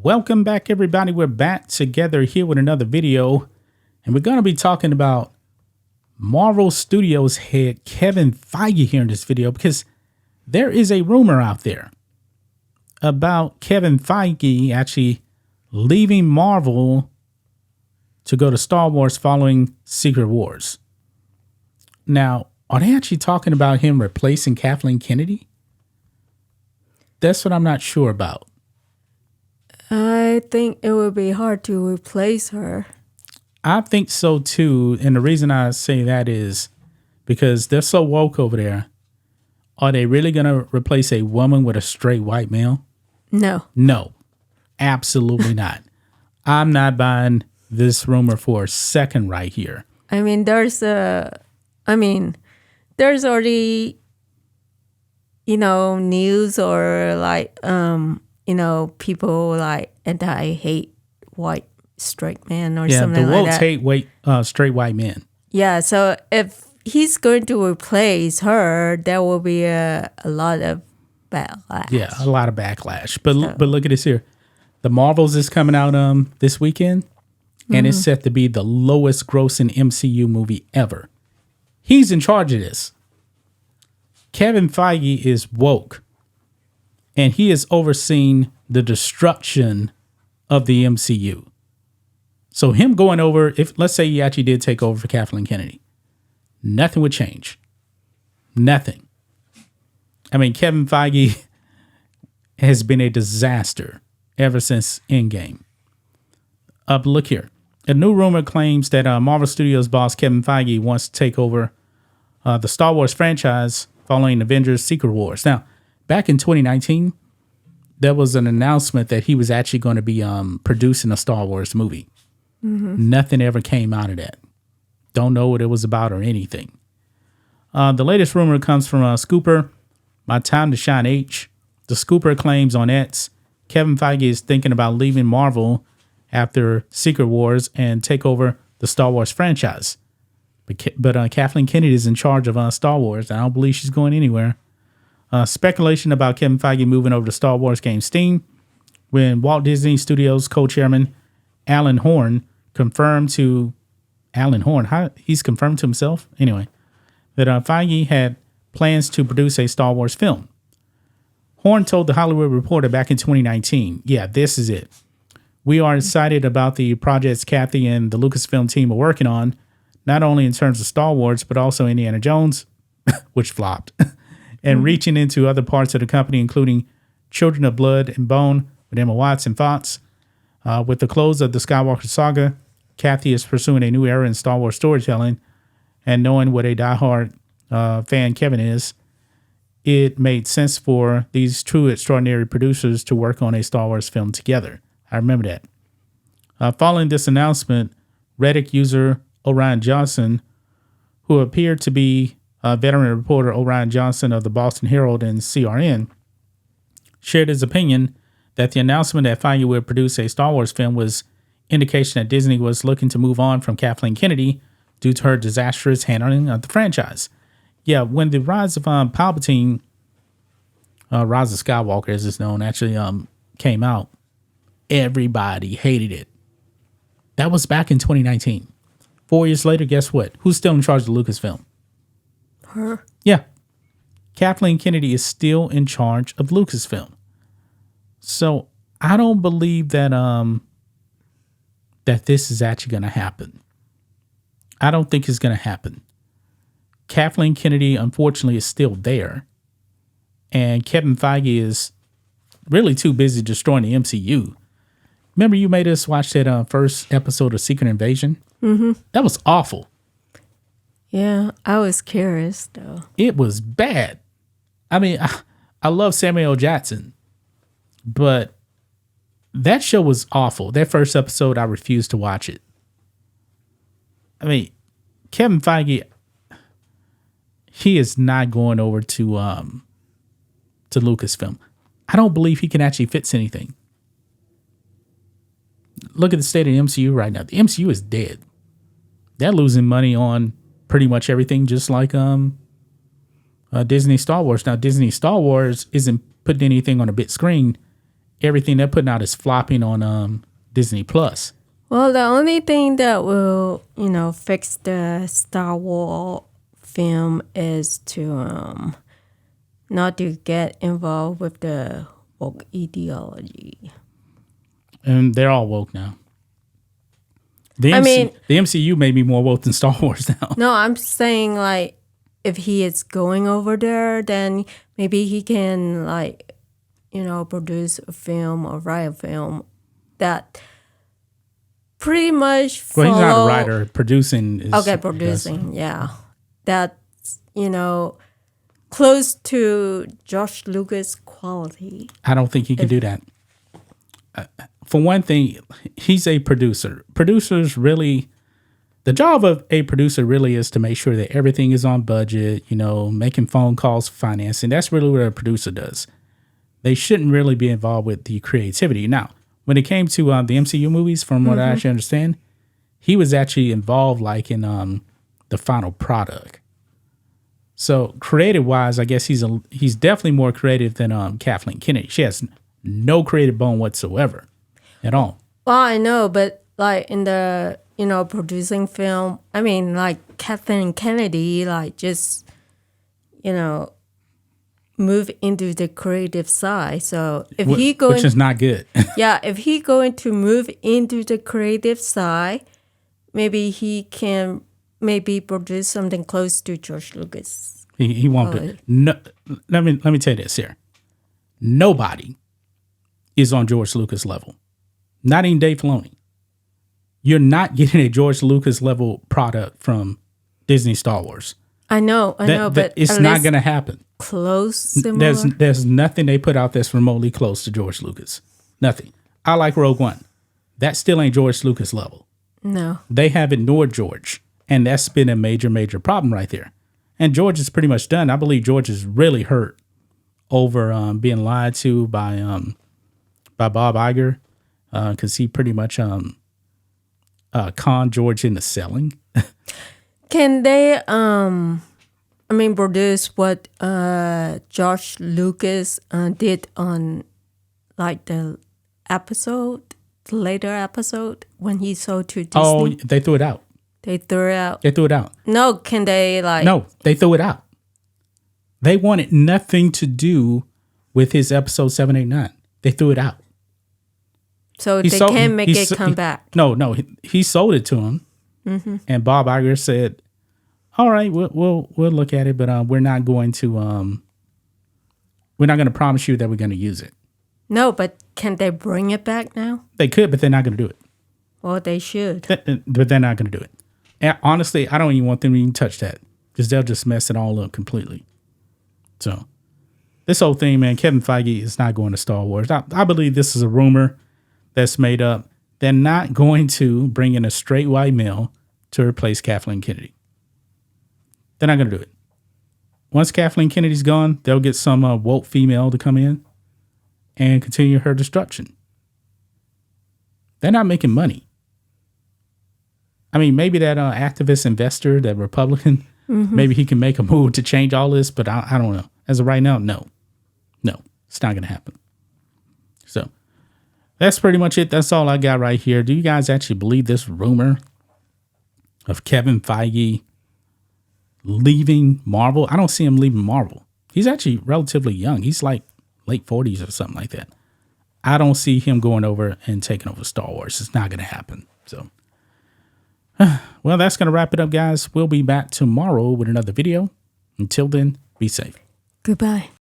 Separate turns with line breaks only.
Welcome back, everybody. We're back together here with another video, and we're going to be talking about Marvel Studios head Kevin Feige here in this video, because there is a rumor out there about Kevin Feige actually leaving Marvel to go to Star Wars following Secret Wars. Now, are they actually talking about him replacing Kathleen Kennedy? That's what I'm not sure about.
I think it would be hard to replace her.
I think so too. And the reason I say that is because they're so woke over there. Are they really going to replace a woman with a straight white male?
No.
No, absolutely not. I'm not buying this rumor for a second right here.
I mean, there's already, news or like, people like anti-hate white straight men or something like that.
The world's hate straight white men.
Yeah, so if he's going to replace her, there will be a lot of backlash.
Yeah, a lot of backlash. But look at this here. The Marvels is coming out this weekend, and it's set to be the lowest grossing MCU movie ever. He's in charge of this. Kevin Feige is woke, and he is overseeing the destruction of the MCU. So him going over, if let's say he actually did take over for Kathleen Kennedy, nothing would change. Nothing. I mean, Kevin Feige has been a disaster ever since Endgame. Look here. A new rumor claims that Marvel Studios boss Kevin Feige wants to take over the Star Wars franchise following Avengers Secret Wars. Now, back in 2019, there was an announcement that he was actually going to be producing a Star Wars movie. Mm-hmm. Nothing ever came out of that. Don't know what it was about or anything. The latest rumor comes from Scooper, My Time to Shine H. The Scooper claims on X, Kevin Feige is thinking about leaving Marvel after Secret Wars and take over the Star Wars franchise. But Kathleen Kennedy is in charge of Star Wars. I don't believe she's going anywhere. Speculation about Kevin Feige moving over to Star Wars gained steam when Walt Disney Studios co-chairman Alan Horn confirmed to he's confirmed to himself anyway that Feige had plans to produce a Star Wars film. Horn told The Hollywood Reporter back in 2019, "Yeah, this is it. We are excited about the projects Kathy and the Lucasfilm team are working on, not only in terms of Star Wars, but also Indiana Jones," which flopped, and reaching into other parts of the company, including Children of Blood and Bone with Emma Watson Fox. With the close of the Skywalker saga, Kathy is pursuing a new era in Star Wars storytelling, and knowing what a diehard fan Kevin is, it made sense for these two extraordinary producers to work on a Star Wars film together. I remember that. Following this announcement, Reddit user Orion Johnson, who appeared to be veteran reporter Orion Johnson of the Boston Herald and CRN, shared his opinion that the announcement that Feige would produce a Star Wars film was indication that Disney was looking to move on from Kathleen Kennedy due to her disastrous handling of the franchise. Yeah, when the Rise of Palpatine, Rise of Skywalker as it's known, actually came out, everybody hated it. That was back in 2019. 4 years later, guess what? Who's still in charge of Lucasfilm?
Her?
Yeah. Kathleen Kennedy is still in charge of Lucasfilm. So I don't believe that that this is actually going to happen. I don't think it's going to happen. Kathleen Kennedy, unfortunately, is still there. And Kevin Feige is really too busy destroying the MCU. Remember you made us watch that first episode of Secret Invasion? Mm-hmm. That was awful.
Yeah, I was curious, though.
It was bad. I mean, I love Samuel L. Jackson, but that show was awful. That first episode, I refused to watch it. I mean, Kevin Feige, he is not going over to Lucasfilm. I don't believe he can actually fix anything. Look at the state of the MCU right now. The MCU is dead. They're losing money on pretty much everything, just like Disney Star Wars. Now, Disney Star Wars isn't putting anything on a big screen everything they're putting out is flopping on Disney Plus.
Well, the only thing that will, fix the Star Wars film is to not to get involved with the woke ideology.
And they're all woke now. The MCU may be more woke than Star Wars now.
No, I'm saying like if he is going over there, then maybe he can produce a film or write a film that pretty much follow.
Well, he's not a writer. Producing is
producing, yeah. That's close to George Lucas quality.
I don't think he can do that. For one thing, he's a producer. Producers really, the job of a producer really is to make sure that everything is on budget, making phone calls, financing. That's really what a producer does. They shouldn't really be involved with the creativity. Now, when it came to the MCU movies, from what I actually understand, he was actually involved in the final product. So creative-wise, I guess he's definitely more creative than Kathleen Kennedy. She has no creative bone whatsoever at all.
Well, I know, but in the producing film, I mean, Kathleen Kennedy, just move into the creative side. So if
which is not good.
Yeah, if he going to move into the creative side, maybe he can produce something close to George Lucas.
He won't do it. No, let me tell you this here. Nobody is on George Lucas level. Not even Dave Filoni. You're not getting a George Lucas level product from Disney Star Wars.
I know, but
it's not going to happen.
Close, similar.
There's nothing they put out that's remotely close to George Lucas. Nothing. I like Rogue One. That still ain't George Lucas level.
No.
They have ignored George, and that's been a major, major problem right there. And George is pretty much done. I believe George is really hurt over being lied to by Bob Iger, because he pretty much conned George into selling.
Can they produce what George Lucas did on the later episode when he sold to Disney?
Oh, they threw it out.
They threw it out.
They threw it out.
No, can they
No, they threw it out. They wanted nothing to do with his episode 7, 8, 9. They threw it out.
So they can't make it come back.
No, he sold it to him, and Bob Iger said, "All right, we'll look at it, but we're not going to promise you that we're going to use it."
No, but can they bring it back now?
They could, but they're not going to do it.
Well, they should.
But they're not going to do it. And honestly, I don't even want them to even touch that, because they'll just mess it all up completely. So this whole thing, man, Kevin Feige is not going to Star Wars. I believe this is a rumor that's made up. They're not going to bring in a straight white male to replace Kathleen Kennedy. They're not going to do it. Once Kathleen Kennedy's gone, they'll get some woke female to come in and continue her destruction. They're not making money. I mean, maybe that activist investor, that Republican, maybe he can make a move to change all this, but I don't know. As of right now, no, it's not going to happen. So that's pretty much it. That's all I got right here. Do you guys actually believe this rumor of Kevin Feige leaving Marvel? I don't see him leaving Marvel. He's actually relatively young. He's like late 40s or something like that. I don't see him going over and taking over Star Wars. It's not going to happen. So, well, that's going to wrap it up, guys. We'll be back tomorrow with another video. Until then, be safe.
Goodbye.